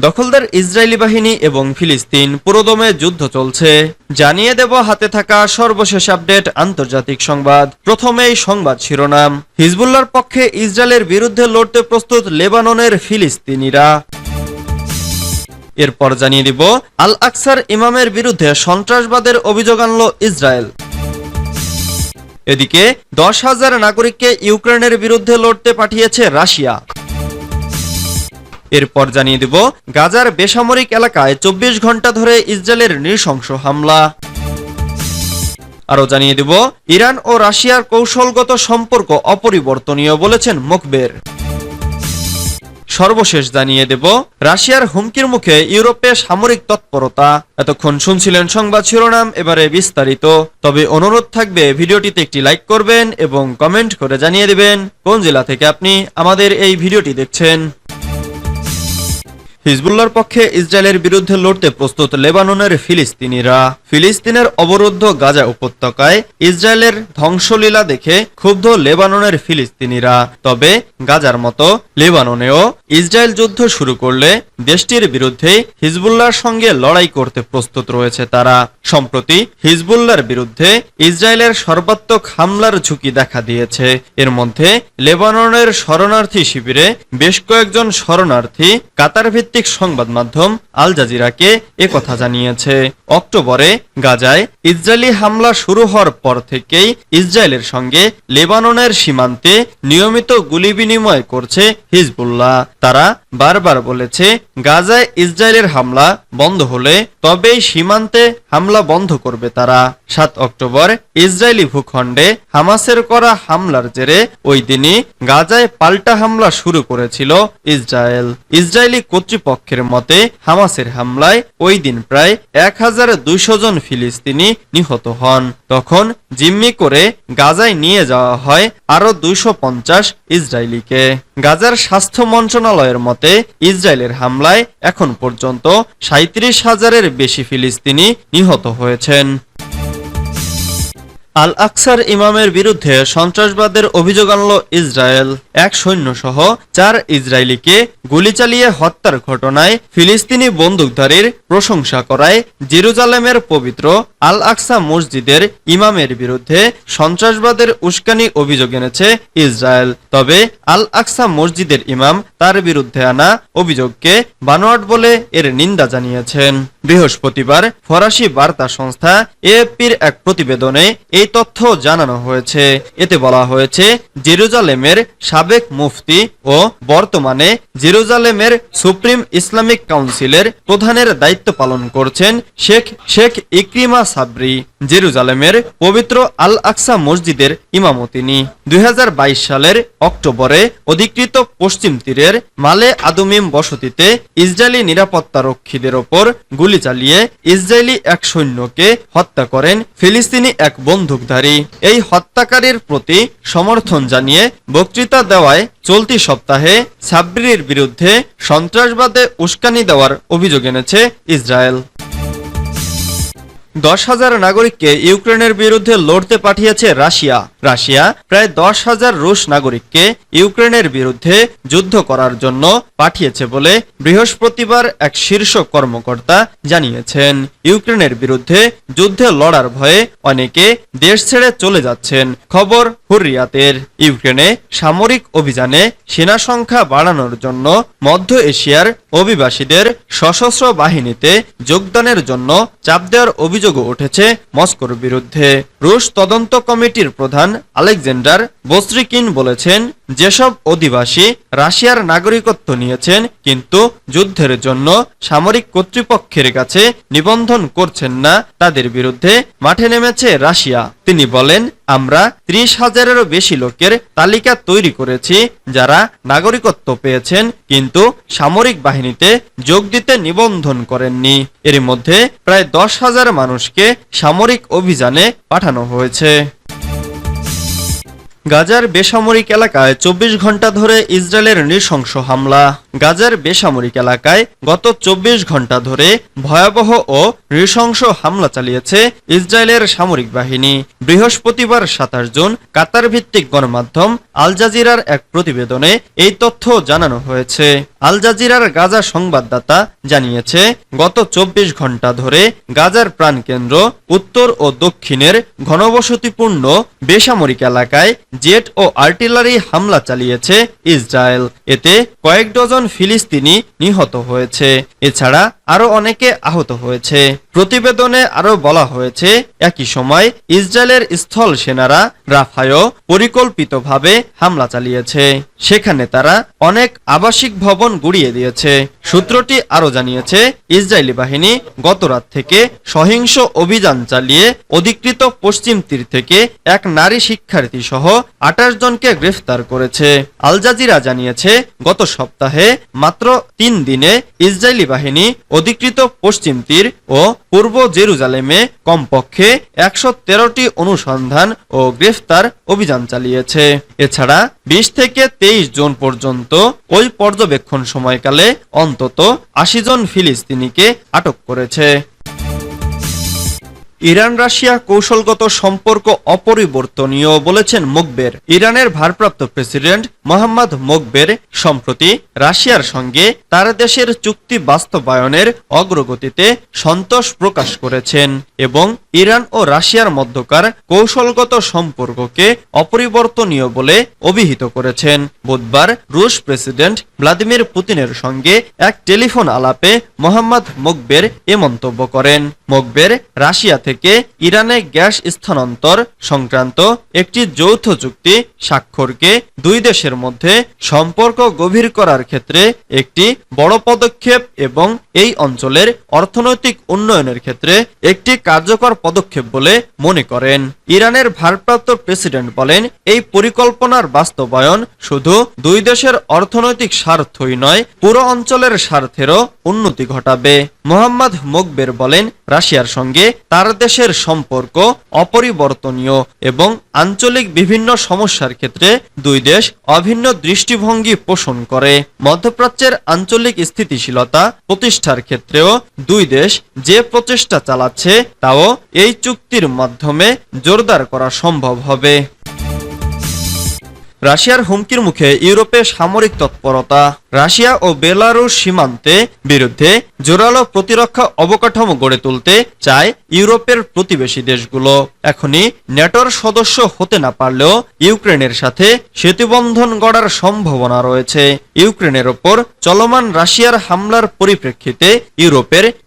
দখলদার ইসরায়েলি বাহিনী এবং ফিলিস্তিন পুরোদমে যুদ্ধ চলছে। জানিয়ে দেব হাতে থাকা সর্বশেষ আপডেট আন্তর্জাতিক সংবাদ। প্রথমেই সংবাদ শিরোনাম। হিজবুল্লাহর পক্ষে ইসরায়েলের বিরুদ্ধে লড়তে প্রস্তুত লেবাননের ফিলিস্তিনিরা। এরপর জানিয়ে দিব আল আকসার ইমামের বিরুদ্ধে সন্ত্রাসবাদের অভিযোগ আনল ইসরায়েল। এদিকে 10,000 নাগরিককে ইউক্রেনের বিরুদ্ধে লড়তে পাঠিয়েছে রাশিয়া। এরপর জানিয়ে দিব গাজার বেসামরিক এলাকায় 24 ঘন্টা ধরে ইসরায়েলের নৃশংস হামলা। আরও জানিয়ে দিব ইরান ও রাশিয়ার কৌশলগত সম্পর্ক অপরিবর্তনীয় বলেছেন মুখবের। সর্বশেষ জানিয়ে দেব রাশিয়ার হুমকির মুখে ইউরোপে সামরিক তৎপরতা। এতক্ষণ শুনছিলেন সংবাদ শিরোনাম, এবারে বিস্তারিত। তবে অনুরোধ থাকবে ভিডিওটিতে একটি লাইক করবেন এবং কমেন্ট করে জানিয়ে দেবেন কোন জেলা থেকে আপনি আমাদের এই ভিডিওটি দেখছেন। হিজবুল্লাহর পক্ষে ইসরায়েলের বিরুদ্ধে লড়তে প্রস্তুত লেবাননের ফিলিস্তিনিরা। ফিলিস্তিনের অবরুদ্ধ গাজা উপত্যকায় ইসরায়েলের ধ্বংসলীলা দেখে ক্ষুব্ধ লেবাননের ফিলিস্তিনিরা। তবে গাজার মতো লেবাননেও ইসরায়েল যুদ্ধ শুরু করলে দেশটির বিরুদ্ধে হিজবুল্লাহর সঙ্গে লড়াই করতে প্রস্তুত রয়েছে তারা। সম্প্রতি হিজবুল্লাহর বিরুদ্ধে ইসরায়েলের সর্বাত্মক হামলার ঝুঁকি দেখা দিয়েছে। এর মধ্যে লেবাননের শরণার্থী শিবিরে বেশ কয়েকজন শরণার্থী কাতার ভিত্তিক সংবাদ মাধ্যম আল জাজিরাকে একথা জানিয়েছে। অক্টোবরে গাজায় ইসরায়েলি হামলা শুরু হওয়ার পর থেকেই ইসরায়েলের সঙ্গে লেবাননের সীমান্তে নিয়মিত গুলি বিনিময় করছে হিজবুল্লাহ। তারা বারবার বলেছে গাজায় ইসরায়েলের হামলা বন্ধ হলে তবেই সীমান্তে হামলা বন্ধ করবে তারা। 7 অক্টোবর ইসরায়েলি ভূখণ্ডে হামাসের করা হামলার জেরে ওই দিনই গাজায় পাল্টা হামলা শুরু করেছিল ইসরায়েল। ইসরায়েলি কর্তৃপক্ষের মতে হামাসের হামলায় ওই দিন প্রায় 1200 জন ফিলিস্তিনি নিহত হন। তখন জিম্মি করে গাজায় নিয়ে যাওয়া হয় আরো 250 ইসরায়েলিকে। গাজার স্বাস্থ্য মন্ত্রণালয়ের মতে ইসরায়েলের হামলায় এখন পর্যন্ত 37,000-এর বেশি ফিলিস্তিনি নিহত হয়েছেন। আল আকসার ইমামের বিরুদ্ধে সন্ত্রাসবাদের অভিযোগ আনল ইসরায়েল। এক সৈন্যসহ 4 ইসরায়েলিকে গুলি চালিয়ে হত্যার ঘটনায় ফিলিস্তিনি বন্দুকধারীর প্রশংসা করায় জেরুজালেমের পবিত্র আল আকসা মসজিদের ইমামের বিরুদ্ধে সন্ত্রাসবাদের উস্কানি অভিযোগ এনেছে ইসরায়েল। তবে আল আকসা মসজিদের ইমাম তার বিরুদ্ধে আনা অভিযোগকে বানোয়াট বলে এর নিন্দা জানিয়েছেন। বৃহস্পতিবার ফরাসি বার্তা সংস্থা এএফপির এক প্রতিবেদনে এই তথ্য জানানো হয়েছে। এতে বলা হয়েছে জেরুজালেমের সাবেক মুফতি ও বর্তমানে জেরুজালেমের সুপ্রিম ইসলামিক কাউন্সিলের প্রধানের দায়িত্ব পালন করছেন শেখ ইকরিমা সাবরি। জেরুজালেমের পবিত্র আল আকসা মসজিদের ইমামও তিনি। 2022 সালের অক্টোবরে অধিকৃত পশ্চিম তীরের মালে আদুমিম বসতিতে ইসরায়েলি নিরাপত্তারক্ষীদের ওপর গুলি চালিয়ে ইসরায়েলি এক সৈন্যকে হত্যা করেন ফিলিস্তিনি এক বন্দুকধারী। এই হত্যাকারীর প্রতি সমর্থন জানিয়ে বক্তৃতা দেওয়ায় চলতি সপ্তাহে সাবরির বিরুদ্ধে সন্ত্রাসবাদে উস্কানি দেওয়ার অভিযোগ এনেছে ইসরায়েল। 10,000 নাগরিককে ইউক্রেনের বিরুদ্ধে লড়তে পাঠিয়েছে রাশিয়া। রাশিয়া প্রায় 10,000 রুশ নাগরিককে ইউক্রেনের বিরুদ্ধে যুদ্ধ করার জন্য পাঠিয়েছে বলে বৃহস্পতিবার এক শীর্ষ কর্মকর্তা জানিয়েছেন। ইউক্রেনের বিরুদ্ধে যুদ্ধে লড়ার ভয়ে অনেকে দেশ ছেড়ে চলে যাচ্ছেন। খবর হুররিয়াতের। ইউক্রেনে সামরিক অভিযানে সেনা সংখ্যা বাড়ানোর জন্য মধ্য এশিয়ার অভিবাসীদের সশস্ত্র বাহিনীতে যোগদানের জন্য চাপ দেওয়ার অভিযোগও উঠেছে মস্কোর বিরুদ্ধে। রুশ তদন্ত কমিটির প্রধান আলেকজান্ডার বোস্ত্রিকিন বলেছেন, যেসব অধিবাসী রাশিয়ার নাগরিকত্ব নিয়েছেন কিন্তু যুদ্ধের জন্য সামরিক কর্তৃপক্ষের কাছে নিবন্ধন করছেন না, তাদের বিরুদ্ধে মাঠে নেমেছে রাশিয়া। তিনি বলেন, আমরা 30,000-এরও বেশি লোকের তালিকা তৈরি করেছি যারা নাগরিকত্ব পেয়েছেন কিন্তু সামরিক বাহিনীতে যোগ দিতে নিবন্ধন করেননি। এর মধ্যে প্রায় 10,000 মানুষকে সামরিক অভিযানে পাঠানো হয়েছে। গাজার বেসামরিক এলাকায় 24 ঘন্টা ধরে ইসরায়েলের নৃশংস হামলা। গাজার বেসামরিক এলাকায় গত 24 ঘন্টা ধরে ভয়াবহ ও নৃশংস হামলা চালিয়েছে ইসরায়েলের সামরিক বাহিনী। বৃহস্পতিবার 27 জুন কাতার ভিত্তিক গণমাধ্যম আল জাজিরার এক প্রতিবেদনে এই তথ্য জানানো হয়েছে। আল জাজিরার গাজা সংবাদদাতা জানিয়েছে, গত 24 ঘন্টা ধরে গাজার প্রাণকেন্দ্র উত্তর ও দক্ষিণের ঘনবসতিপূর্ণ বেসামরিক এলাকায় জেট ও আর্টিলারি হামলা চালিয়েছে ইসরায়েল। এতে কয়েক ডজন ফিলিস্তিনি নিহত হয়েছে। এছাড়া আরও অনেকে আহত হয়েছে। প্রতিবেদনে আরও বলা হয়েছে, একই সময় ইসরায়েলের স্থল সেনারা রাফায়ও পরিকল্পিতভাবে হামলা চালিয়েছে। সেখানে তারা অনেক আবাসিক ভবন গুড়িয়ে দিয়েছে। সূত্রটি আরও জানিয়েছে, ইসরায়েলি বাহিনী গতরাত থেকে সহিংস অভিযান চালিয়ে অধিকৃত পশ্চিম তীর থেকে এক নারী শিক্ষার্থী সহ 28 জনকে গ্রেফতার করেছে। আল জাজিরা জানিয়েছে, গত সপ্তাহে মাত্র 3 দিনে ইসরায়েলি বাহিনী অধিকৃত পশ্চিম তীর ও পূর্ব জেরুজালেমে কমপক্ষে 113টি অনুসন্ধান ও গ্রেফতার অভিযান চালিয়েছে। এছাড়া 20 থেকে 23 জুন পর্যন্ত ওই পর্যবেক্ষণ সময়কালে অন্তত 80 জন ফিলিস্তিনিকে আটক করেছে। ইরান রাশিয়া কৌশলগত সম্পর্ক অপরিবর্তনীয় বলেছেন মোকবের। ইরানের ভারপ্রাপ্ত প্রেসিডেন্ট মোহাম্মদ মোকবের সম্প্রতি রাশিয়ার সঙ্গে তার দেশের চুক্তি বাস্তবায়নের অগ্রগতিতে সন্তোষ প্রকাশ করেছেন এবং ইরান ও রাশিয়ার মধ্যকার কৌশলগত সম্পর্ককে অপরিবর্তনীয় বলে অভিহিত করেছেন। বুধবার রুশ প্রেসিডেন্ট ভ্লাদিমির পুতিনের সঙ্গে এক টেলিফোন আলাপে মোহাম্মদ মোকবের এ মন্তব্য করেন। মোকবের রাশিয়া থেকে ইরানে গ্যাস স্থানান্তর সংক্রান্ত একটি যৌথ চুক্তি স্বাক্ষরকে দুই দেশের মধ্যে সম্পর্ক গভীর করার ক্ষেত্রে একটি বড় পদক্ষেপ এবং এই অঞ্চলের অর্থনৈতিক উন্নয়নের ক্ষেত্রে একটি কার্যকর পদক্ষেপ বলে মনে করেন। ইরানের ভারপ্রাপ্ত প্রেসিডেন্ট বলেন, এই পরিকল্পনার বাস্তবায়ন শুধু দুই দেশের অর্থনৈতিক স্বার্থই নয়, পুরো অঞ্চলের স্বার্থেরও উন্নতি ঘটাবে। মোহাম্মদ মোকবের বলেন, রাশিয়ার সঙ্গে তার দেশের সম্পর্ক অপরিবর্তনীয় এবং আঞ্চলিক বিভিন্ন সমস্যার ক্ষেত্রে দুই দেশ অভিন্ন দৃষ্টিভঙ্গি পোষণ করে। মধ্যপ্রাচ্যের আঞ্চলিক স্থিতিশীলতা প্রতিষ্ঠার ক্ষেত্রেও দুই দেশ যে প্রচেষ্টা চালাচ্ছে তাও এই চুক্তির মাধ্যমে জোরদার করা সম্ভব হবে। রাশিয়ার হুমকির মুখে ইউরোপে সামরিক তৎপরতা। রাশিয়া ও বেলারুশ সীমান্তে বিরুদ্ধে জোরালো প্রতিরক্ষা অবকাঠামো গড়ে তুলতে চায় ইউরোপের প্রতিবেশী দেশগুলো। এখনই ন্যাটোর সদস্য হতে না পারলেও ইউক্রেনের সাথে সেতুবন্ধন গড়ার সম্ভাবনা রয়েছে। ইউক্রেনের ওপর চলমান রাশিয়ার হামলার পরিপ্রেক্ষিতে ইউরোপের